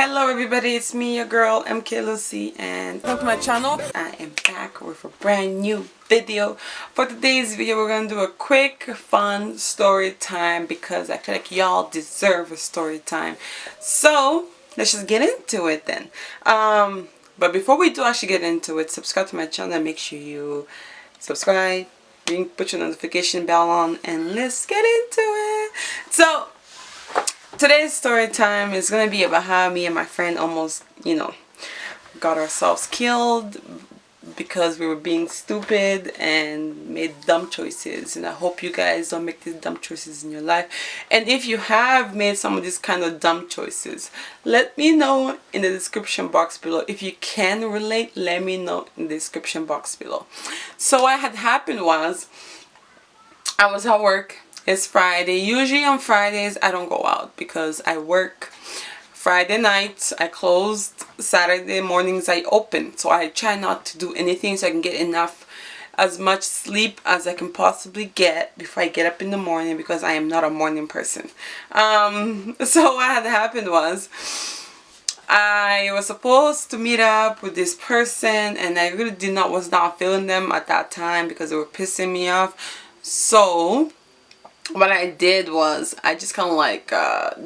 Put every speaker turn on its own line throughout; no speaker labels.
Hello everybody, it's me, your girl MK Lucy, and welcome to my channel. I am back with a brand new video. For today's video, we're gonna do a quick, fun story time because I feel like y'all deserve a story time. So let's just get into it then. But before we do actually get into it, subscribe to my channel and make sure you subscribe, put your notification bell on, and let's get into it. So today's story time is going to be about how me and my friend almost, got ourselves killed because we were being stupid and made dumb choices. And I hope you guys don't make these dumb choices in your life. And if you have made some of these kind of dumb choices, let me know in the description box below. If you can relate, let me know in the description box below. So what had happened was, I was at work. It's Friday. Usually on Fridays I don't go out because I work Friday nights. I closed. Saturday mornings I open. So I try not to do anything so I can get as much sleep as I can possibly get before I get up in the morning, because I am not a morning person. So what had happened was, I was supposed to meet up with this person and I really was not feeling them at that time because they were pissing me off. So what I did was, I just kind of like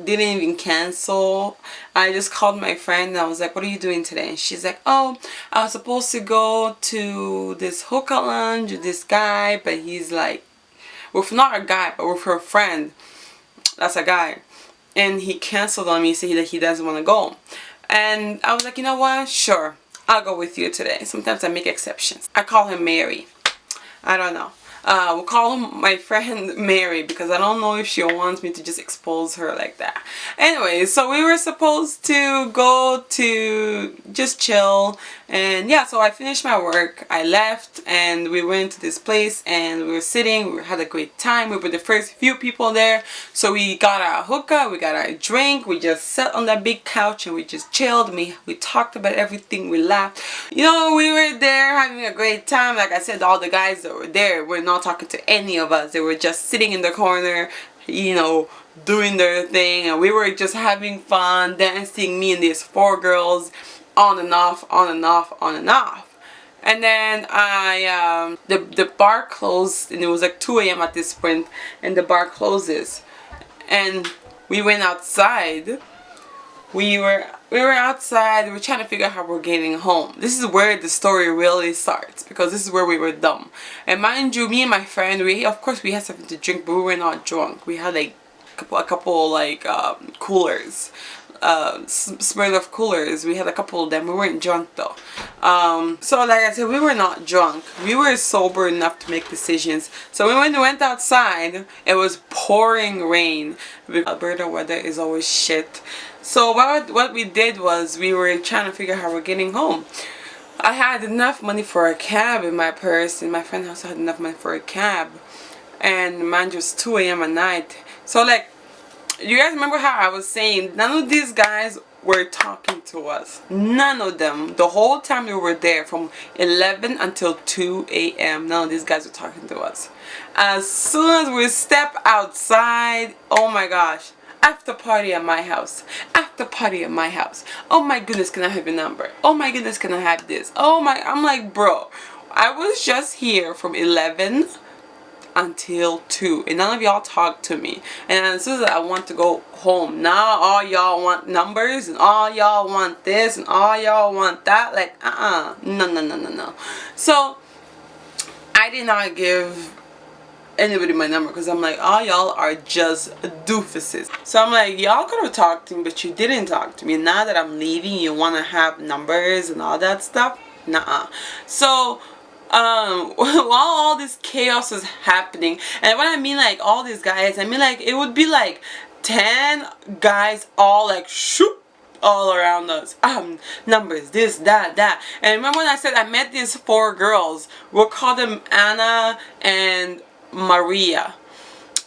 didn't even cancel. I just called my friend and I was like, what are you doing today? And she's like, oh, I was supposed to go to this hookah lounge with this guy, but he's like, with not a guy, but with her friend, that's a guy, and he canceled on me, saying that he doesn't want to go. And I was like, you know what, sure, I'll go with you today. Sometimes I make exceptions. I call him Mary. I don't know. We'll call him my friend Mary because I don't know if she wants me to just expose her like that. Anyway, so we were supposed to go to just chill, and yeah, so I finished my work, I left, and we went to this place and we were sitting, we had a great time. We were the first few people there, so we got our hookah, we got our drink, we just sat on that big couch and we just chilled. We talked about everything, we laughed. You know, we were there having a great time. Like I said, all the guys that were there were not talking to any of us. They were just sitting in the corner, doing their thing, and we were just having fun, dancing, me and these 4 girls, on and off, on and off, on and off. And then the bar closed, and it was like 2 a.m. at this point, and the bar closes, and we went outside. We were outside, we were trying to figure out how we're getting home. This is where the story really starts, because this is where we were dumb. And mind you, me and my friend, of course we had something to drink, but we were not drunk. We had like a couple like coolers, Smirnoff coolers. We had a couple of them. We weren't drunk though. So like I said, we were not drunk. We were sober enough to make decisions. So when we went outside, it was pouring rain. Alberta weather is always shit. So what we did was, we were trying to figure out how we're getting home. I had enough money for a cab in my purse, and my friend also had enough money for a cab. And mind you, it was 2 a.m. at night. So like, you guys remember how I was saying, none of these guys were talking to us. None of them. The whole time we were there, from 11 until 2 a.m. none of these guys were talking to us. As soon as we step outside, oh my gosh, after party at my house, after party at my house. Oh my goodness, can I have your number? Oh my goodness, can I have this? Oh my, I'm like, bro, I was just here from 11 until 2 and none of y'all talked to me. And as soon as I want to go home, now all y'all want numbers, and all y'all want this, and all y'all want that. Like, no. So I did not give anybody my number, because I'm like, all y'all are just doofuses. So I'm like, y'all could have talked to me, but you didn't talk to me. Now that I'm leaving, you want to have numbers and all that stuff? Nuh-uh. So while all this chaos is happening, and when I mean like all these guys, I mean like it would be like 10 guys all like shoot all around us. Numbers, this, that. And remember when I said I met these 4 girls? We'll call them Anna and Maria.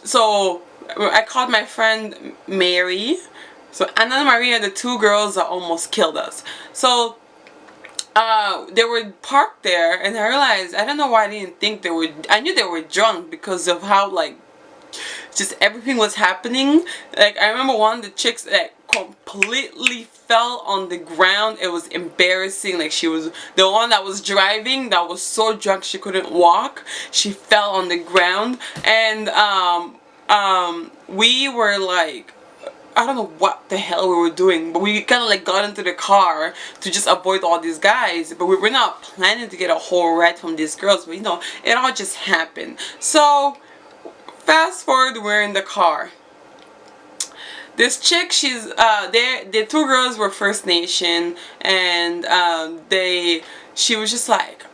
So I called my friend Mary. So Anna and Maria, the 2 girls that almost killed us. So they were parked there, and I realized, I don't know why I didn't think they were, I knew they were drunk because of how like just everything was happening. Like I remember one of the chicks that completely fell on the ground. It was embarrassing. Like she was the one that was driving that was so drunk she couldn't walk. She fell on the ground, and we were like, I don't know what the hell we were doing, but we kind of like got into the car to just avoid all these guys. But we were not planning to get a whole ride from these girls, but you know, it all just happened. So fast forward, we're in the car. This chick, she's the two girls were First Nation, and she was just like,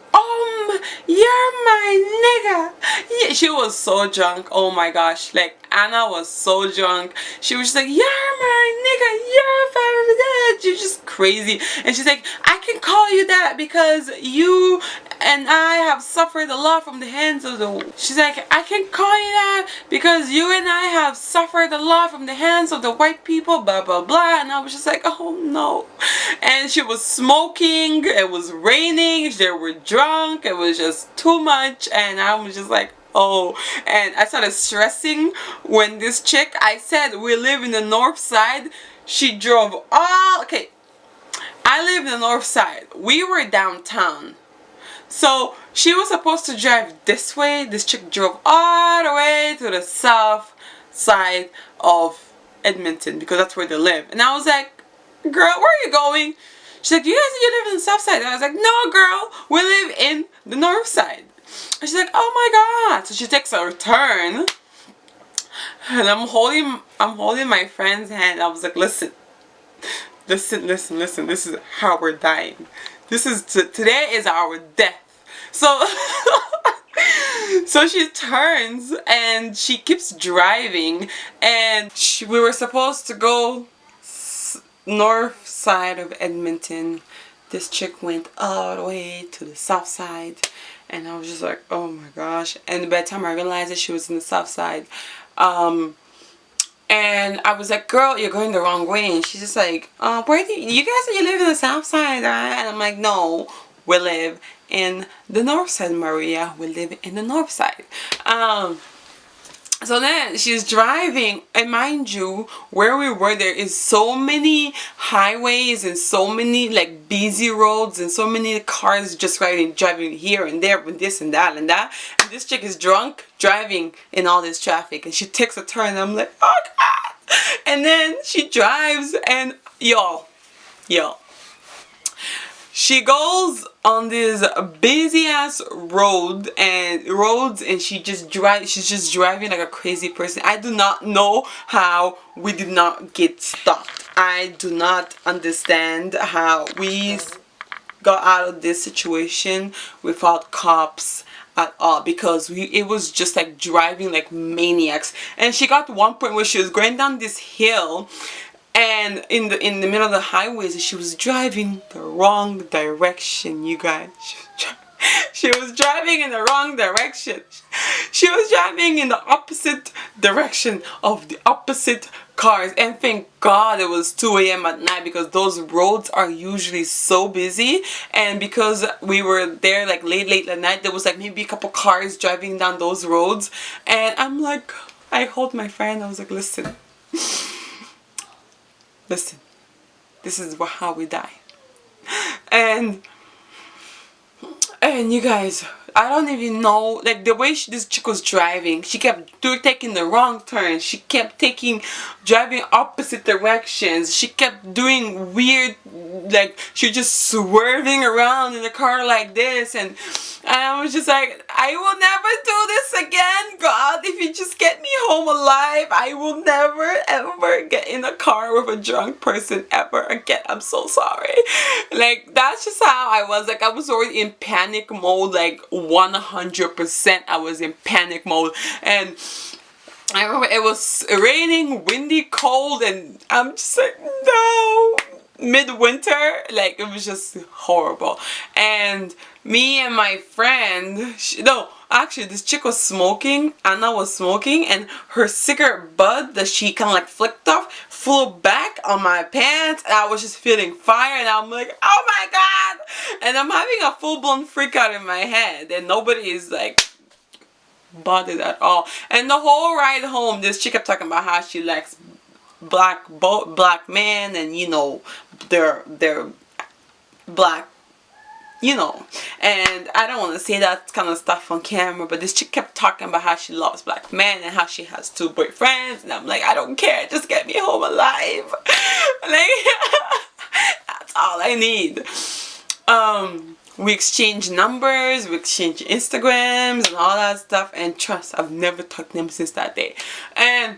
you're my nigga. Yeah, she was so drunk. Oh my gosh, like Anna was so drunk. She was just like, you're my nigga, you're my dad. You're just crazy. And she's like, I can call you that because you and I have suffered a lot from the hands of the... She's like, I can call you that because you and I have suffered a lot from the hands of the white people, blah, blah, blah. And I was just like, oh no. And she was smoking. It was raining. They were drunk. It was just too much. And I was just like, oh. And I started stressing when this chick, I said, we live in the north side. She drove all... Okay, I live in the north side. We were downtown. So she was supposed to drive this way. This chick drove all the way to the south side of Edmonton because that's where they live. And I was like, girl, where are you going? She's like, you guys, you live in the south side. And I was like, no, girl, we live in the north side. And she's like, oh my god. So she takes a turn, and I'm holding my friend's hand. I was like, listen. This is how we're dying. Today is our death. So so she turns and she keeps driving, and we were supposed to go north side of Edmonton. This chick went all the way to the south side, and I was just like, oh my gosh. And by the time I realized that she was in the south side, and I was like, girl, you're going the wrong way. And she's just like, where do you guys say you live in the south side, right? And I'm like, no, we live in the north side, Maria. We live in the north side. So then she's driving, and mind you, where we were, there is so many highways and so many like busy roads and so many cars just driving here and there with this and that and that. And this chick is drunk driving in all this traffic, and she takes a turn, and I'm like, oh god. And then she drives, and y'all, she goes on this busy ass roads, and she's just driving like a crazy person. I do not know how we did not get stopped. I do not understand how we got out of this situation without cops at all, because it was just like driving like maniacs. And she got to one point where she was going down this hill, and in the middle of the highways, she was driving the wrong direction, you guys. She was driving in the wrong direction. She was driving in the opposite direction of the opposite cars. And thank God it was 2 a.m. at night, because those roads are usually so busy. And because we were there like late at night, there was like maybe a couple cars driving down those roads. And I'm like, I hold my friend. I was like, listen, this is how we die. And you guys, I don't even know, like the way this chick was driving, she kept taking the wrong turn. She kept driving opposite directions. She kept doing weird, like she just swerving around in the car like this, and I was just like, I will never do this again, God. If you just get me home alive, I will never ever get in a car with a drunk person ever again. I'm so sorry. Like, that's just how I was. Like, I was already in panic mode, like 100%. I was in panic mode. And I remember it was raining, windy, cold, and I'm just like, no. Midwinter, like it was just horrible. And me and my friend, actually this chick was smoking, Anna was smoking, and her cigarette butt that she kind of like flicked off flew back on my pants, and I was just feeling fire, and I'm like, oh my god. And I'm having a full-blown freak out in my head, and nobody is like bothered at all. And the whole ride home, this chick kept talking about how she likes black men, and you know, they're black, you know. And I don't want to say that kind of stuff on camera, but this chick kept talking about how she loves black men and how she has 2 boyfriends, and I'm like, I don't care, just get me home alive. Like, that's all I need. We exchanged numbers, we exchanged Instagrams and all that stuff, and trust, I've never talked to them since that day. And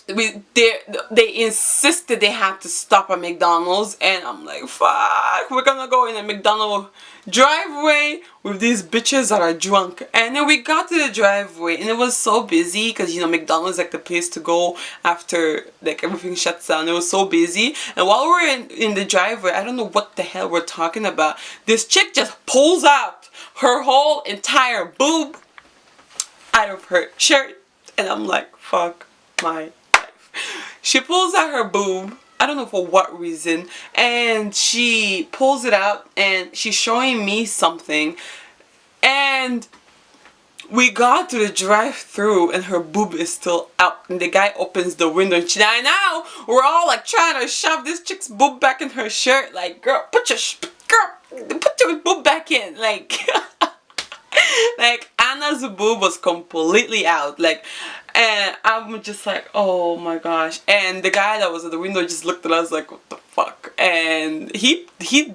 they insisted they had to stop at McDonald's, and I'm like, fuck, we're gonna go in a McDonald's driveway with these bitches that are drunk. And then we got to the driveway, and it was so busy because, you know, McDonald's like the place to go after like everything shuts down. It was so busy, and while we're in the driveway, I don't know what the hell we're talking about, this chick just pulls out her whole entire boob out of her shirt, and I'm like, fuck my. She pulls out her boob, I don't know for what reason, and she pulls it out and she's showing me something, and we got to the drive-through and her boob is still out, and the guy opens the window, and now we're all like trying to shove this chick's boob back in her shirt, like, girl, put your boob back in, like. Like, Anna's boob was completely out, like, and I'm just like, oh my gosh. And the guy that was at the window just looked at us like, what the fuck? And he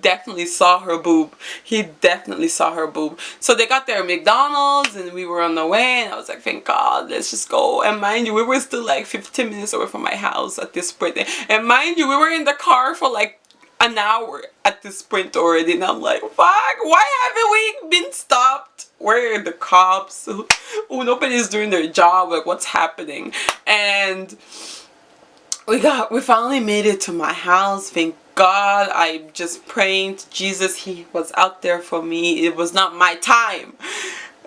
definitely saw her boob. He definitely saw her boob. So they got there at McDonald's, and we were on the way, and I was like, thank God, let's just go. And mind you, we were still like 15 minutes away from my house at this point. And mind you, we were in the car for like an hour at this point already, and I'm like, fuck, why haven't we been stopped? Where are the cops? Nobody's doing their job, like, what's happening? And we finally made it to my house, thank God. I'm just praying to Jesus, he was out there for me. It was not my time.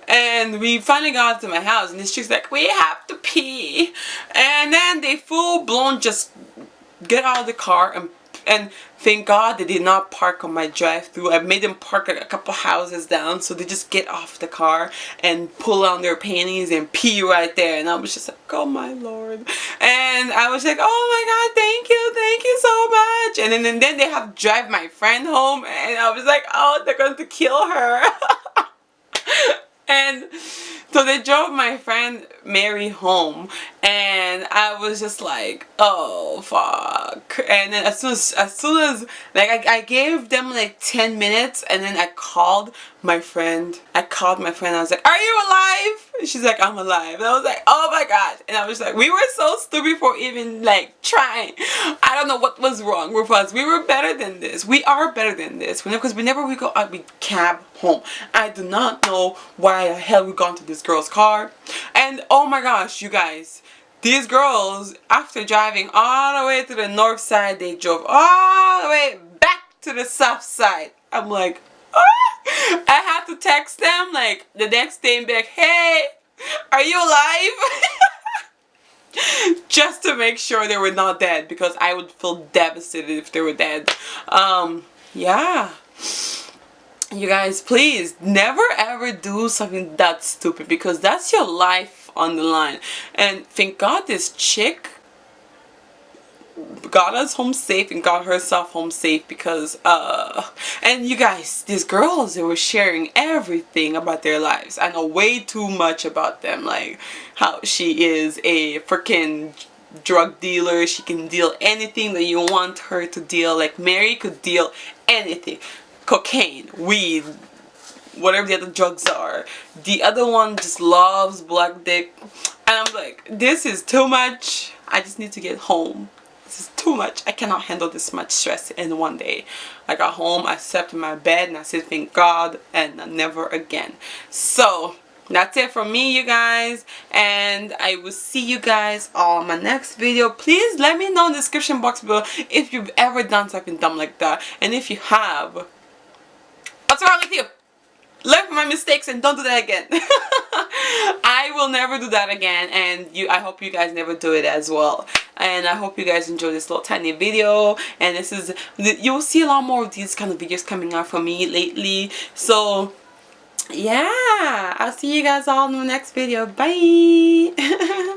And we finally got to my house, and this chick's like, we have to pee. And then they full blown just get out of the car, and thank God they did not park on my drive-thru. I made them park a couple houses down, so they just get off the car and pull on their panties and pee right there. And I was just like, oh my Lord. And I was like, oh my God, thank you so much. And then they have to drive my friend home, and I was like, oh, they're going to kill her. And so they drove my friend Mary home, and I was just like, oh fuck. And then as soon as like I gave them like 10 minutes, and then I called my friend. I was like, are you alive? And she's like, I'm alive. And I was like, oh my God. And I was like, we were so stupid for even like trying. I don't know what was wrong with us. We were better than this. We are better than this. Because whenever we go out, we cab home. I do not know why the hell we got into this girl's car. And oh my gosh, you guys, these girls, after driving all the way to the north side, they drove all the way back to the south side. I'm like, ah! I had to text them like the next day and be like, hey, are you alive? Just to make sure they were not dead, because I would feel devastated if they were dead. Yeah. You guys, please never ever do something that stupid, because that's your life on the line. And thank God this chick got us home safe and got herself home safe, because and you guys, these girls, they were sharing everything about their lives. I know way too much about them, like how she is a freaking drug dealer. She can deal anything that you want her to deal. Like Mary could deal anything. Cocaine, weed, whatever the other drugs are. The other one just loves black dick. And I'm like, this is too much. I just need to get home. This is too much. I cannot handle this much stress in one day. I got home, I slept in my bed, and I said thank God, and never again. So that's it from me, you guys, and I will see you guys on my next video. Please let me know in the description box below if you've ever done something dumb like that, and if you have, what's wrong with you? Learn from my mistakes and don't do that again. I will never do that again, and I hope you guys never do it as well. And I hope you guys enjoy this little tiny video, and you'll see a lot more of these kind of videos coming out from me lately. So yeah, I'll see you guys all in the next video. Bye.